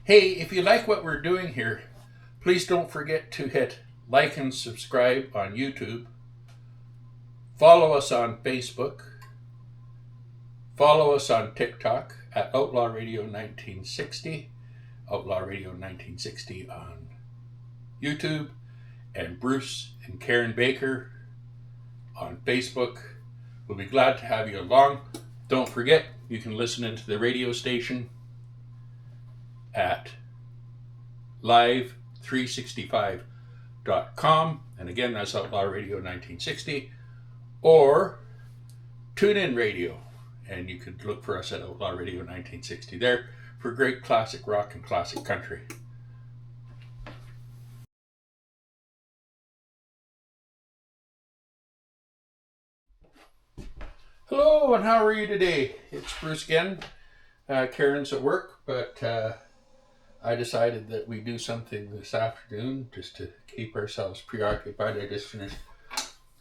Hey, if you like what we're doing here, please don't forget to hit like and subscribe on YouTube. Follow us on Facebook. Follow us on TikTok at Outlaw Radio 1960. Outlaw Radio 1960 on YouTube. And Bruce and Karen Baker on Facebook. We'll be glad to have you along. Don't forget, you can listen into the radio station at live365.com. And again, that's Outlaw Radio 1960. Or TuneIn Radio. And you could look for us at Outlaw Radio 1960 there for great classic rock and classic country. Hello, and how are you today? It's Bruce again. Karen's at work, but I decided that we do something this afternoon just to keep ourselves preoccupied. I just finished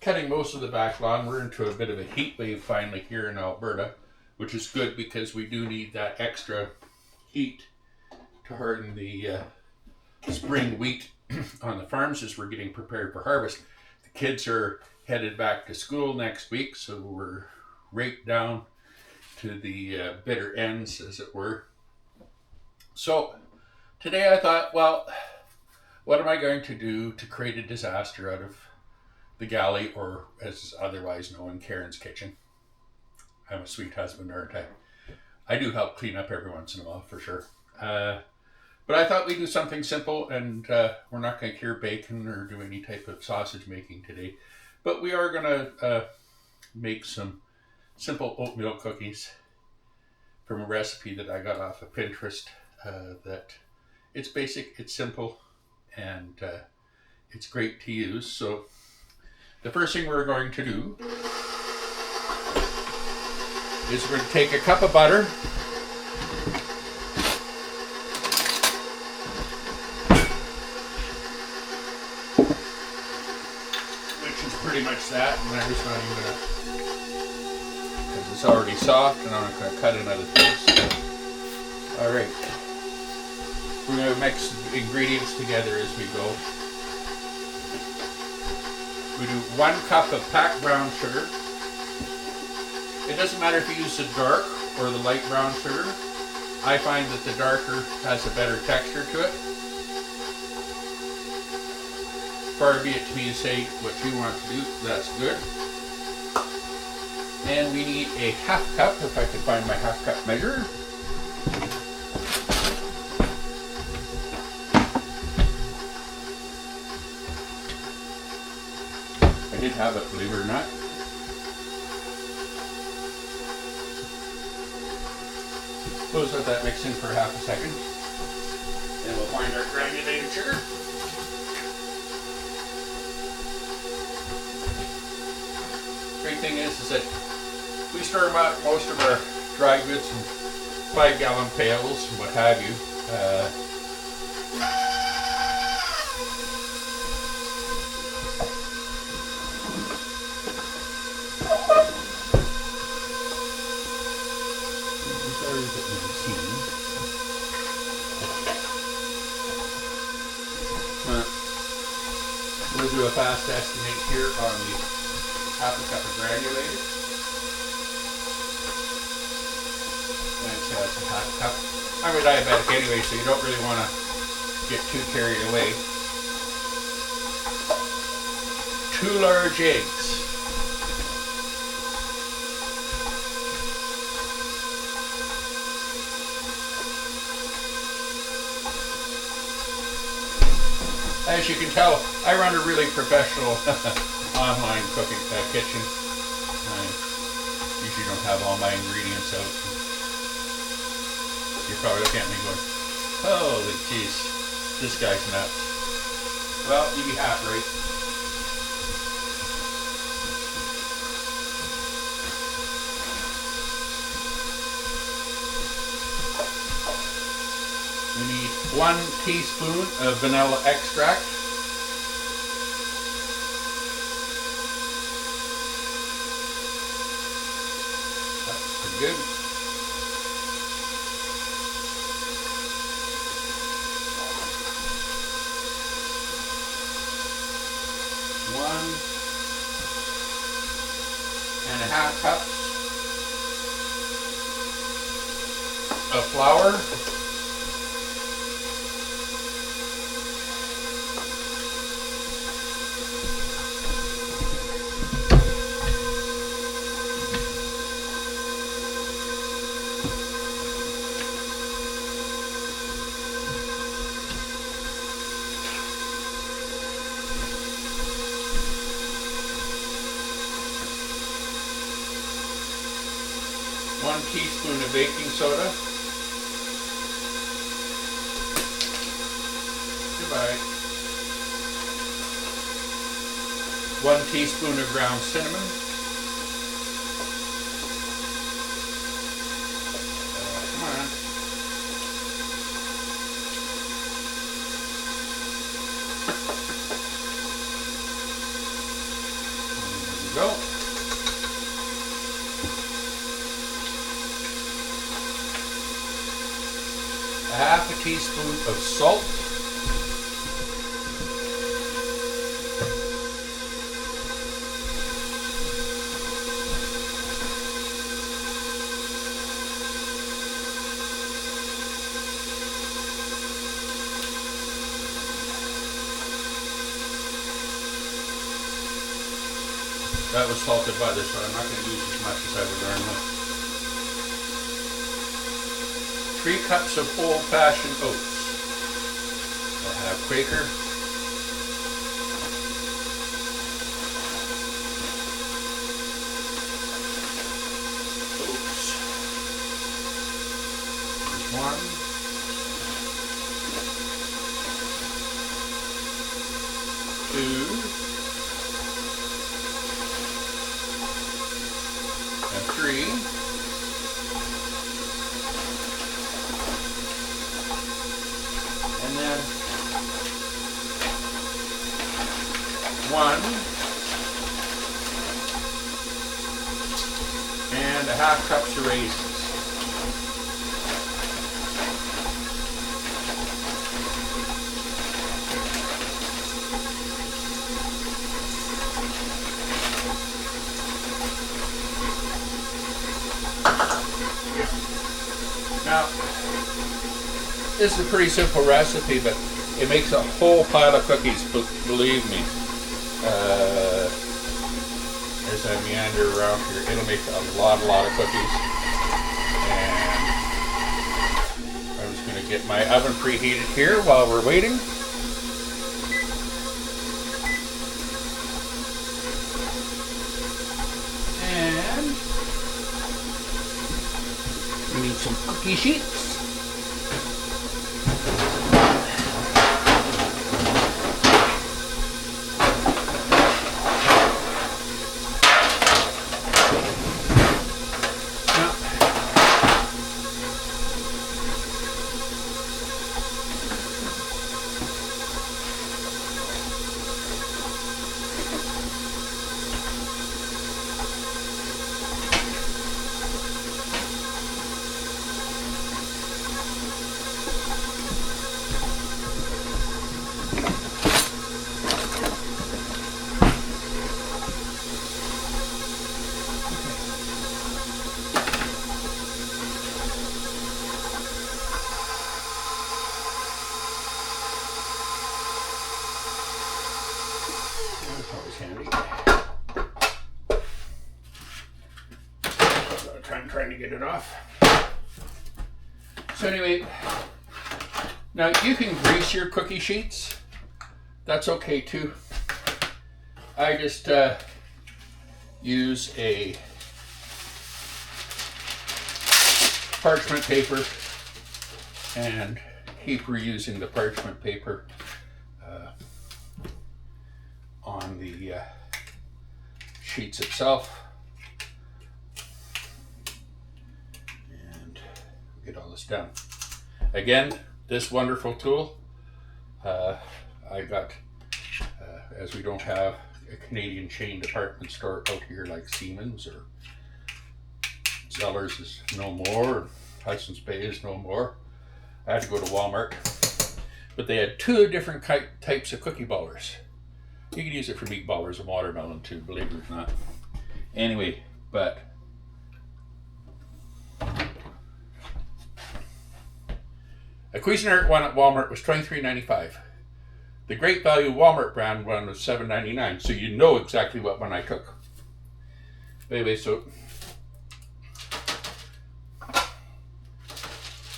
cutting most of the back lawn. We're into a bit of a heat wave finally here in Alberta, which is good because we do need that extra heat to harden the spring wheat on the farms as we're getting prepared for harvest. The kids are headed back to school next week, so we're right down to the bitter ends, as it were. So today I thought, well, what am I going to do to create a disaster out of the galley, or as otherwise known, Karen's kitchen? I'm a sweet husband, aren't I? I do help clean up every once in a while, for sure. But I thought we'd do something simple, and we're not going to cure bacon or do any type of sausage making today. But we are going to make some simple oatmeal cookies from a recipe that I got off of Pinterest. That it's basic, it's simple, and it's great to use. So the first thing we're going to do is we're going to take a cup of butter, which is pretty much that, and I'm just not even going to, because it's already soft, and I'm not going to cut another piece. All right, we're going to mix the ingredients together as we go. We do 1 cup of packed brown sugar. It doesn't matter if you use the dark or the light brown sugar. I find that the darker has a better texture to it. Far be it to me to say what you want to do, that's good. And we need a 1/2 cup, if I can find my 1/2 cup measure. I did have it, believe it or not. Close let that mix in for 1/2 second. And we'll find our granulated sugar. Great thing is that we store most of our dry goods in 5-gallon pails and what have you. We'll do a fast estimate here on the 1/2 cup of granulated. And so that's a 1/2 cup. I'm a diabetic anyway, so you don't really want to get too carried away. 2 large eggs. As you can tell, I run a really professional online cooking kitchen. I usually don't have all my ingredients out. You're probably looking at me going, holy jeez, this guy's nuts. Well, you'd be half right. We need 1 teaspoon of vanilla extract. That's pretty good. 1.5 cups of flour. One teaspoon of baking soda. Goodbye. 1 teaspoon of ground cinnamon. Come on. There we go. Half a teaspoon of salt. That was salted butter, so I'm not going to use as much as I would normally. 3 cups of old-fashioned oats. I have Quaker. Oats. There's 1. 2. And 3. And then 1.5 cups of raisins. Now, this is a pretty simple recipe, but it makes a whole pile of cookies, believe me. As I meander around here, it'll make a lot of cookies. And I'm just going to get my oven preheated here while we're waiting. And we need some cookie sheets. Trying to get it off. So anyway, now you can grease your cookie sheets. That's okay too. I just use a parchment paper and keep reusing the parchment paper on the sheets itself. Get all this done. Again, this wonderful tool, I got, as we don't have a Canadian chain department store out here like Siemens or Zellers is no more, or Hudson's Bay is no more. I had to go to Walmart. But they had 2 different types of cookie ballers. You can use it for meatball or some watermelon too, believe it or not. Anyway, but a Cuisinart one at Walmart was $23.95. The Great Value Walmart brand one was $7.99. So you know exactly what one I took. Anyway, so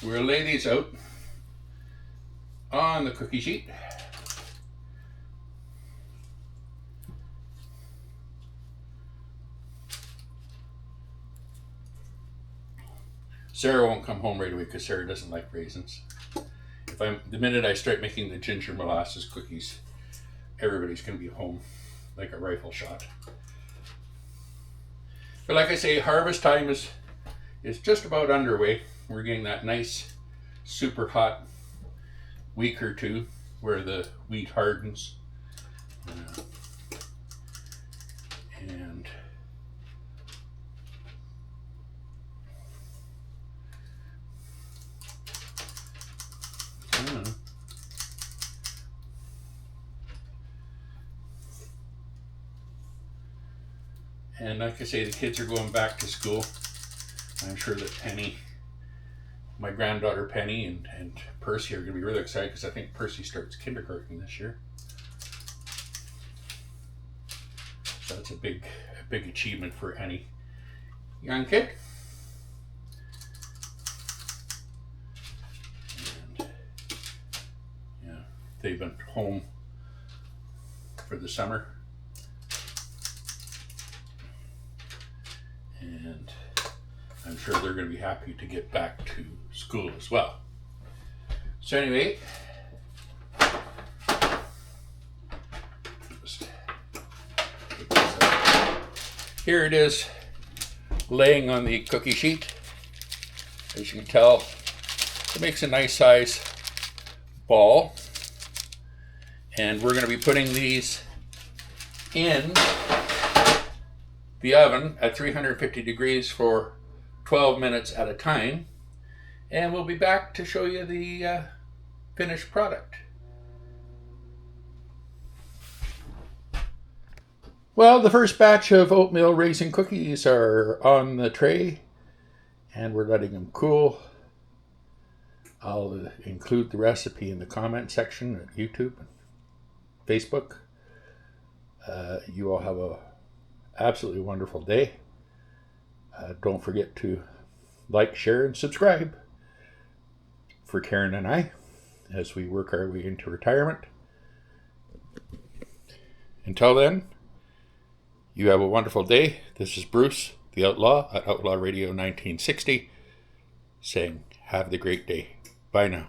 we'll lay these out on the cookie sheet. Sarah won't come home right away because Sarah doesn't like raisins. The minute I start making the ginger molasses cookies, everybody's going to be home like a rifle shot. But like I say, harvest time is just about underway. We're getting that nice, super hot week or two where the wheat hardens. And And like I say, the kids are going back to school. I'm sure that Penny, my granddaughter Penny, and Percy are going to be really excited because I think Percy starts kindergarten this year. So that's a big achievement for any young kid. And yeah, they've been home for the summer. And I'm sure they're going to be happy to get back to school as well. So anyway, here it is laying on the cookie sheet. As you can tell, it makes a nice size ball. And we're going to be putting these in the oven at 350 degrees for 12 minutes at a time, and we'll be back to show you the finished product. Well, the first batch of oatmeal raisin cookies are on the tray, and we're letting them cool. I'll include the recipe in the comment section at YouTube and Facebook. You all have a absolutely wonderful day. Don't forget to like, share, and subscribe for Karen and I as we work our way into retirement. Until then, you have a wonderful day. This is Bruce, the Outlaw at Outlaw Radio 1960, saying have the great day. Bye now.